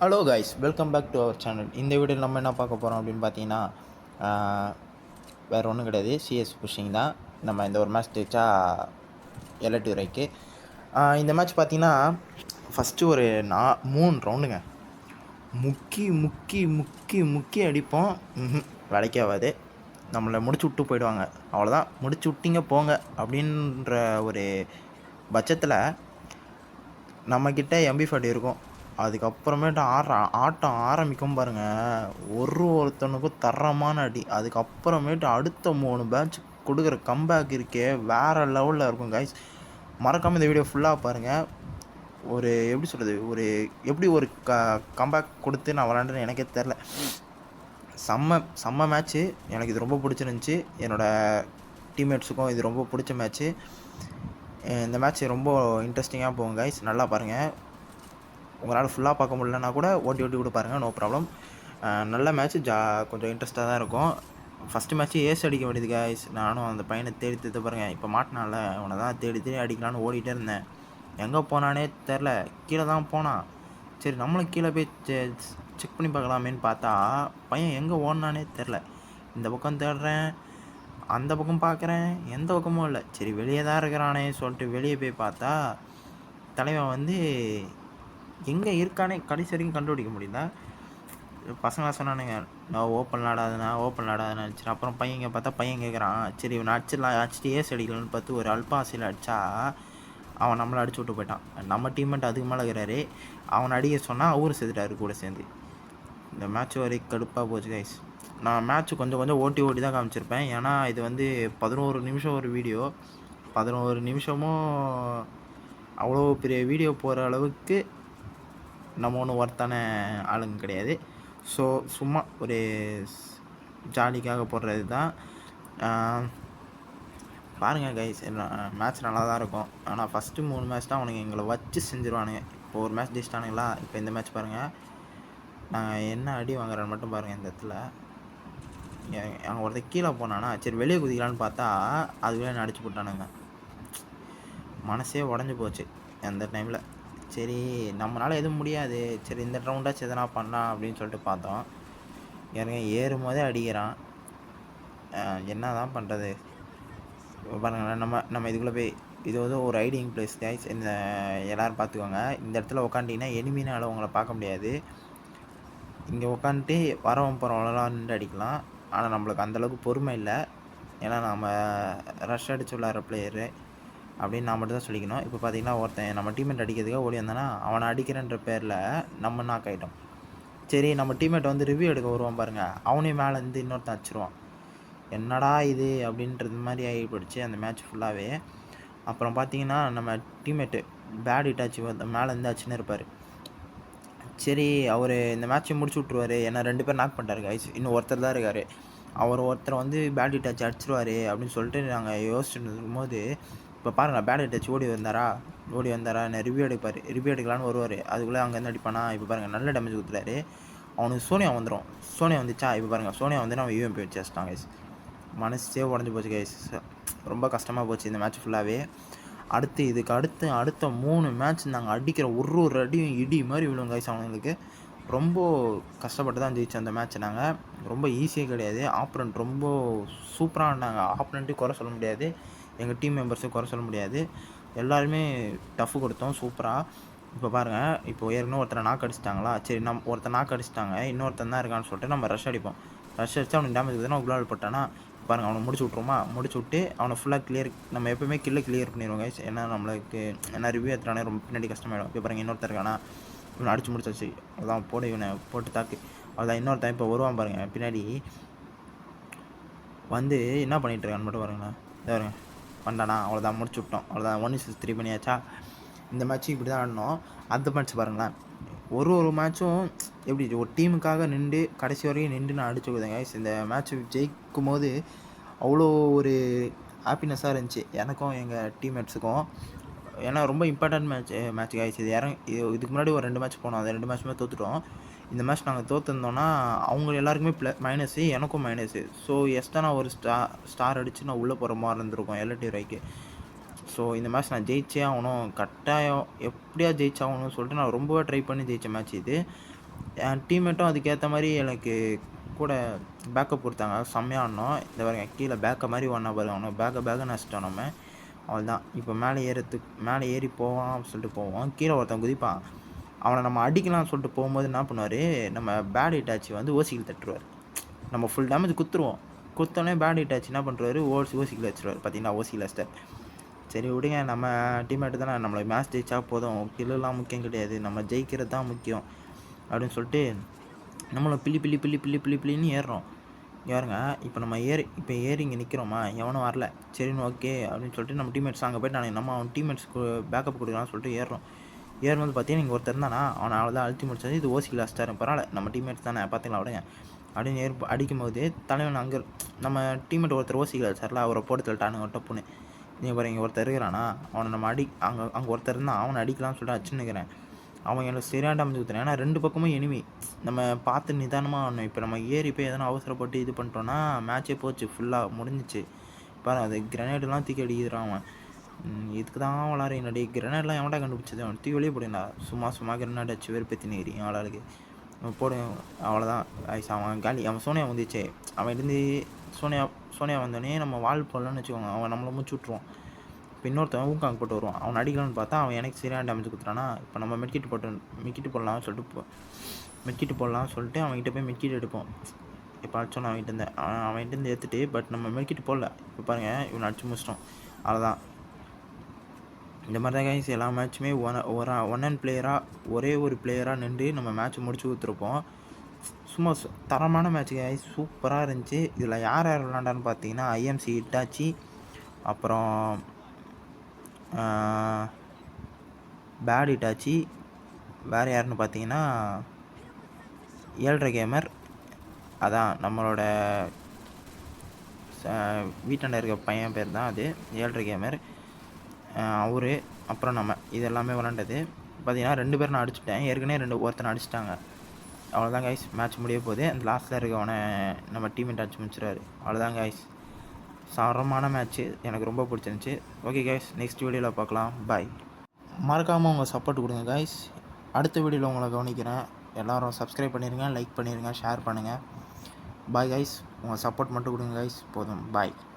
Hello guys, welcome back to our channel. இந்த வீடியோவில் நம்ம என்ன பார்க்க போகிறோம் அப்படின்னு பார்த்தீங்கன்னா, வேறு ஒன்றும் கிடையாது, சிஎஸ் புஷிங் தான். நம்ம இந்த ஒரு மேட்ச் ஜெயிச்சா எல்எட்டு வரைக்கு. இந்த மேட்ச் பார்த்தீங்கன்னா ஃபஸ்ட்டு ஒரு 3 ரவுண்டுங்க முக்கி முக்கி முக்கி முக்கி அடிப்போம். வேலைக்கே ஆகாது, நம்மளை முடிச்சு விட்டு போயிடுவாங்க. அவ்வளோதான், முடிச்சு விட்டீங்க போங்க அப்படின்ற ஒரு பட்சத்தில் நம்மக்கிட்ட எம்பி40 இருக்கும். அதுக்கப்புறமேட்டு ஆட்டம் ஆரம்பிக்கும் பாருங்கள், ஒருத்தனுக்கும் தரமான அடி. அதுக்கப்புறமேட்டு அடுத்த 3 பேட்ச் கொடுக்குற கம்பேக் இருக்கே, வேறு லெவலில் இருக்கும் கைஸ். மறக்காமல் இந்த வீடியோ ஃபுல்லாக பாருங்கள். ஒரு எப்படி சொல்கிறது, எப்படி ஒரு கம்பேக் கொடுத்து நான் விளாண்டுன்னு எனக்கே தெரில. செம்ம மேட்ச்சு. எனக்கு இது ரொம்ப பிடிச்சிருந்துச்சி. என்னோடய டீம்மேட்ஸுக்கும் இது ரொம்ப பிடிச்ச மேட்ச்சு. இந்த மேட்ச் ரொம்ப இன்ட்ரெஸ்டிங்காக போகும் கைஸ், நல்லா பாருங்கள். உங்களால் ஃபுல்லாக பார்க்க முடியலன்னா கூட ஓட்டி கூட பாருங்கள், நோ ப்ராப்ளம். நல்ல மேட்ச்சு, கொஞ்சம் இன்ட்ரெஸ்ட்டாக தான் இருக்கும். ஃபஸ்ட்டு மேட்ச்சு ஏஸ் அடிக்க வேண்டியது கைஸ். நானும் அந்த பையனை தேடி பாருங்கள். இப்போ மாட்டினால அவனை தான் தேடி அடிக்கலான்னு ஓடிட்டே இருந்தேன். எங்கே போனானே தெரில, கீழே தான் போனான். சரி, நம்மளும் கீழே போய் செக் பண்ணி பார்க்கலாமேன்னு பார்த்தா பையன் எங்கே ஓடினானே தெரில. இந்த பக்கம் தேடுறேன், அந்த பக்கம் பார்க்குறேன், எந்த பக்கமும் இல்லை. சரி, வெளியே தான் இருக்கிறானே சொல்லிட்டு வெளியே போய் பார்த்தா தலைவன் வந்து எங்கே இருக்கானே கடைசி வரைக்கும் கண்டுபிடிக்க முடியல. பசங்க சொன்னானுங்க, நான் ஓப்பன் ஆடாதுன்னு நினச்சிட்டு. அப்புறம் பையங்க பார்த்தா பையன் கேட்குறான், சரி இவன் அடிச்சுட்டு ஏஸ் அடிக்கலான்னு பார்த்து ஒரு அல்பாசியில் அடித்தா அவன் நம்மளை அடிச்சு விட்டு போயிட்டான். நம்ம டீம்மேட் அதுக்கு மேலே இருக்கிறாரு. அவனை அடிக்க சொன்னால் அவரும் செத்துட்டாரு கூட சேர்ந்து. இந்த மேட்ச் வரைக்கும் கடுப்பாக போச்சு கைஸ். நான் மேட்ச்சு கொஞ்சம் ஓட்டி தான் காமிச்சிருப்பேன். ஏன்னா இது வந்து 11 நிமிஷம் ஒரு வீடியோ. 11 நிமிஷமும் அவ்வளோ பெரிய வீடியோ போகிற அளவுக்கு நம்ம ஒன்றும் ஒர்த்தான ஆளுங்க கிடையாது. ஸோ சும்மா ஒரு ஜாலிக்காக போடுறது தான். பாருங்கள் கைஸ், மேட்ச் நல்லா தான் இருக்கும். ஆனால் ஃபஸ்ட்டு 3 மேட்ச் தான் அவனுங்க எங்களை வச்சு செஞ்சுருவானுங்க. இப்போ ஒரு மேட்ச் ஜெயிச்சிட்டானுங்களா, இப்போ இந்த மேட்ச் பாருங்கள், நான் என்ன அடி வாங்குறேன்னு மட்டும் பாருங்கள். இந்த இடத்துல அவன் ஒருத்தர் கீழே போனானா, சரி வெளியே குதிக்கலான்னு பார்த்தா அதுவே என்ன அடிச்சு போட்டானுங்க. மனசே உடஞ்சி போச்சு அந்த டைமில். சரி, நம்மளால் எதுவும் முடியாது, சரி இந்த ரவுண்டாச்சும் எதனா பண்ணலாம் அப்படின்னு சொல்லிட்டு பார்த்தோம். ஏறும் போதே அடிக்கிறான். என்ன தான் பண்ணுறது பாருங்களேன். நம்ம இதுக்குள்ளே போய், இது வந்து ஒரு ஐடிங் பிளேஸ் கைஸ். இந்த எல்லோரும் பார்த்துக்கோங்க. இந்த இடத்துல உட்காண்டிங்கன்னா எனிமினால உங்களை பார்க்க முடியாது. இங்கே உட்காந்துட்டு வரவன் போகிறவங்களாம் நின்று அடிக்கலாம். ஆனால் நம்மளுக்கு அந்தளவுக்கு பொறுமை இல்லை. ஏன்னா நம்ம ரஷ் அடித்து விளாட்ற பிளேயரு அப்படின்னு நான் மட்டும் தான் சொல்லிக்கணும். இப்போ பார்த்தீங்கன்னா ஒருத்தன் நம்ம டீம்மேட் அடிக்கிறதுக்காக ஓடி வந்தானா, அவனை அடிக்கிறேன்ற பேரில் நம்ம நாக் ஆகிட்டோம். சரி, நம்ம டீம்மேட் வந்து ரிவ்யூ எடுக்க வருவான் பாருங்கள், அவனையும் மேலேருந்து இன்னொருத்தன் அடிச்சிருவான். என்னடா இது அப்படின்றது மாதிரி ஆகி போயிடுச்சு அந்த மேட்ச் ஃபுல்லாகவே. அப்புறம் பார்த்தீங்கன்னா நம்ம டீம்மேட்டு பேட் ஹிட்டாச்சு மேலேருந்து அடிச்சுன்னு இருப்பார். சரி, அவர் இந்த மேட்ச்சை முடிச்சு விட்ருவார், ஏன்னா 2 பேர் நாக் பண்ணிட்டாரு கைஸ். இன்னும் ஒருத்தர் தான் இருக்கார். ஒருத்தர் வந்து பேட் ஹிட்டாச்சு அடிச்சிருவார் அப்படின்னு சொல்லிட்டு நாங்கள் யோசிச்சுட்டு இருக்கும்போது, இப்போ பாருங்கள், பேட் ஹிட்டாச்சு ஓடி வந்தாரா நான் ரிவ்யூ எடுக்கலான்னு வருவார். அதுக்குள்ளே அங்கேருந்து அடிப்பானா. இப்போ பாருங்கள், நல்ல டேமேஜ் கொடுத்துட்டாரு. அவனுக்கு சோனியா வந்துடும். சோனியா வந்துச்சா, இப்போ பாருங்கள், சோனியா வந்து அவன் யூஎம்பி வச்சுட்டான் கைஸ். மனசே உடஞ்சி போச்சு கைஸ். ரொம்ப கஷ்டமாக போச்சு இந்த மேட்ச் ஃபுல்லாகவே. அடுத்த 3 மேட்ச் நாங்கள் அடிக்கிற ஒரு அடியும் இடி மாதிரி விழும் கைஸ். அவங்களுக்கு ரொம்ப கஷ்டப்பட்டு தான் ஜெயிச்சோம் அந்த மேட்ச். நாங்கள் ரொம்ப ஈஸியாக கிடையாது. ஆப்பனண்ட் ரொம்ப சூப்பராக ஆடினாங்க. ஆப்பனண்ட்டையும் குறை சொல்ல முடியாது, எங்கள் டீம் மெம்பர்ஸையும் குறை சொல்ல முடியாது. எல்லாருமே டஃப் கொடுத்தோம் சூப்பராக. இப்போ பாருங்கள், இப்போ ஏற்கனவே ஒருத்தரை நாக்கு அடிச்சிட்டாங்களா, சரி ஒருத்தர் நாக்கு அடிச்சிட்டாங்க, இன்னொருத்தன் தான் இருக்கான்னு சொல்லிட்டு நம்ம ரஷ் அடிப்போம். ரஷ் அடித்து அவனுக்கு டேமேஜ் கொடுத்தோன்னா குளால் போட்டானா, பாருங்கள் அவனை முடிச்சு விட்ருமா. முடிச்சு விட்டு அவனை ஃபுல்லாக கிளியர், நம்ம எப்போயுமே கிளியர் பண்ணிடுவோம் கைஸ். ஏன்னா நம்மளுக்கு என்ன ரிவ்யூ எடுத்துட்டானே ரொம்ப பின்னாடி கஷ்டமாயிடும். இப்போ பாருங்கள், இன்னொருத்தர் இருக்கானா, இவனை அடிச்சு முடிச்சாச்சு. அதான் இவனை போட்டு தாக்கு. அதான் இன்னொருத்தன் இப்போ வருவான் பாருங்கள், பின்னாடி வந்து என்ன பண்ணிகிட்டு இருக்கான்னு மட்டும் பாருங்கண்ணா. இதை பாருங்க, பண்ணானா, அவ்வளோதான் முடிச்சு விட்டோம். அவ்வளோதான் 1-3 பண்ணியாச்சா. இந்த மேட்ச்சு இப்படி தான் ஆடணும். அந்த மேட்ச் பாருங்களேன், ஒரு மேட்சும் எப்படி ஒரு டீமுக்காக நின்று கடைசி வரையும் நின்று நான் அடிச்சு கொடுத்தேன் கைஸ். இந்த மேட்ச் ஜெயிக்கும் போது அவ்வளோ ஒரு ஹாப்பினஸ்ஸாக இருந்துச்சு எனக்கும் எங்கள் டீம்மேட்ஸுக்கும். ஏன்னா ரொம்ப இம்பார்ட்டன்ட் மேட்ச் கைஸ். இதுக்கு முன்னாடி ஒரு 2 மேட்ச் போனோம், அந்த 2 மேட்ச்சுமே தோற்றுட்டோம். இந்த மேட்ச் நாங்கள் தோற்றுருந்தோன்னா அவங்க எல்லாருக்குமே மைனஸு, எனக்கும் மைனஸு. ஸோ எக்ஸ்ட்ரா நான் ஒரு ஸ்டார் அடித்து நான் உள்ளே போகிற மாதிரி இருந்திருக்கும் எல்எட்டி வரைக்கு. ஸோ இந்த மேட்ச் நான் ஜெயிச்சே ஆகணும், கட்டாயம் எப்படியா ஜெயிச்சாகணும்னு சொல்லிட்டு நான் ரொம்பவே ட்ரை பண்ணி ஜெயித்த மேட்ச் இது. என் டீம்மேட்டும் அதுக்கேற்ற மாதிரி எனக்கு கூட பேக்கப் கொடுத்தாங்க. செம்மையாக ஆடினோம். இந்த பாருங்க கீழே பேக்கை மாதிரி ஒன்றா பாருங்க, அவனை பேக்கை நஷ்டம் நம்ம. அவள்தான் இப்போ மேலே ஏறி போவான் அப்படின்னு சொல்லிட்டு போவோம். கீழே ஒருத்தன் குதிப்பான். அவனை நம்ம அடிக்கலாம்னு சொல்லிட்டு போகும்போது என்ன பண்ணுவார், நம்ம பேட் ஹிட்டாச்சி வந்து ஓசிக்கில் தட்டுருவார். நம்ம ஃபுல் டேமேஜ் குத்துருவோம். குத்தோடனே பேட் ஹிட்டாச்சி என்ன பண்ணுறாரு, ஓசிக்கில் வச்சுருவார். பார்த்தீங்கன்னா ஓசிக்கில் வச்சிட்டார். சரி விடுங்க, நம்ம டீம்மேட்டு தானே, நம்மளை மேட்ச் ஜெயிச்சா போதும், கில்லுலாம் முக்கியம் கிடையாது, நம்ம ஜெயிக்கிறது தான் முக்கியம் அப்படின்னு சொல்லிட்டு நம்மளும் பிள்ளின்னு ஏறுறோம். யாருங்க இப்போ நம்ம ஏறி இங்கே நிற்கிறோமா, எவனும் வரல, சரின்னு ஓகே அப்படின்னு சொல்லிட்டு நம்ம டீம்மேட்ஸ் அங்கே போய்ட்டு நம்ம அவன் டீம்மேட்ஸ்க்கு பேக்கப் கொடுக்கலாம்னு சொல்லிட்டு ஏறும்போது பார்த்தீங்கன்னா இங்கே ஒருத்தர் இருந்தானா, அவனை அவ்வளோதான் அழுத்தி முடிச்சது. இது ஓசிக்கில் அடிச்சிட்டாரு, பரவாயில்ல நம்ம டீம்மேட்ஸ் தானே பார்த்துக்கலாம் விடுங்க அப்படின்னு அடிக்கும்போது தலைவன் அங்கே நம்ம டீம்மேட் ஒருத்தர் ஓசிக்கில் அடிச்சார்ல, அவரை போட்டு தள்ளிட்டானுங்க டப்புன்னு. நீங்கள் பாரு இங்கே ஒருத்தர் இருக்கிறானா, அவனை நம்ம அங்கே ஒருத்தர் இருந்தால் அவனை அடிக்கலாம்னு சொல்லிட்டு அடிச்சுன்னுக்கிறேன். அவன் எனக்கு சரியான டேமேஜ் ஊற்றுறேன். ஏன்னா 2 பக்கமும் எனிமி, நம்ம பார்த்து நிதானமாக ஆடணும். இப்போ நம்ம ஏறி போய் எதனா அவசரப்பட்டு இது பண்ணிட்டோன்னா மேட்சே போச்சு, ஃபுல்லாக முடிஞ்சிச்சு. பாரு அது கிரனேடெலாம் தூக்கி அடிக்கிறான் அவன். இதுக்கு தான் விளாட்றேன். என்னடி கிரனேட்லாம் எவன்டா கண்டுபிடிச்சது, அவன் தூக்கி வெளியே போடுங்கடா. சும்மா கிரனேட் அடிச்சு வெறுப்பேற்றினுக்கிறீங்க ஆளாளுக்கு போடு. அவ்வளோதான் அவன் காலி. அவன் சோனியா வந்துச்சு. அவன் இருந்து சோனியா வந்தோடனே நம்ம வால் போடலான்னு வச்சுக்கோங்க, அவன் நம்மளை மூச்சு விட்ருவான். இப்போ இன்னொருத்தவன் ஊக்காங்க போட்டு வருவான். அவன் அடிக்கலான்னு பார்த்தா அவன் எனக்கு சரியான டேமேஜ் கொடுத்துறானா. இப்போ நம்ம மெட்கிட்டு போடலாம்னு சொல்லிட்டு அவன்கிட்ட போய் மெட்கிட் எடுப்போம். இப்போ அடிச்சோன்னு அவன்கிட்ட எடுத்துகிட்டு, பட் நம்ம மெட்கிட்டு போடல. இப்போ பாருங்கள் இவனை அடிச்சு முடிச்சிட்டோம். அவ்வளோதான். இந்த மாதிரி தான் கைஸ் எல்லா மேட்சுமே ஒன் அண்ட் பிளேயராக ஒரே ஒரு பிளேயராக நின்று நம்ம மேட்ச் முடிச்சு கொடுத்துருப்போம். சும்மா தரமான மேட்ச் கைஸ், சூப்பராக இருந்துச்சு. இதில் யார் விளாண்டான்னு பார்த்தீங்கன்னா ஐஎம்சி ஹிட்டாச்சி, அப்புறம் பேட் ஹிட்டாச்சி, வேறு யாருன்னு பார்த்தீங்கன்னா 7 கேமர், அதான் நம்மளோட வீட்டாண்ட இருக்க பையன் பேர் தான் அது 7 கேமர், அவரு, அப்புறம் நம்ம இது எல்லாமே விளாண்டது. பார்த்தீங்கன்னா 2 பேர் நான் அடிச்சுட்டேன். ஏற்கனவே ஒருத்தனை அடிச்சிட்டாங்க. அவ்வளோதான் கைஸ், மேட்ச் முடிய போகுது. அந்த லாஸ்ட்டில் இருக்கவனை நம்ம டீம்மேட் அடிச்சு முடிச்சிடுவார். அவ்வளோதான் கைஸ், சரமான மேட்ச்சு, எனக்கு ரொம்ப பிடிச்சிருந்துச்சி. ஓகே கைஸ், நெக்ஸ்ட் வீடியோவில் பார்க்கலாம். பாய். மறக்காமல் உங்கள் சப்போர்ட் கொடுங்க கைஸ். அடுத்த வீடியோவில் உங்களை கவனிக்கிறேன். எல்லோரும் சப்ஸ்கிரைப் பண்ணிடுங்க, லைக் பண்ணிடுங்க, ஷேர் பண்ணுங்கள். பாய் கைஸ், உங்கள் சப்போர்ட் மட்டும் கொடுங்க கைஸ், போதும். பாய்.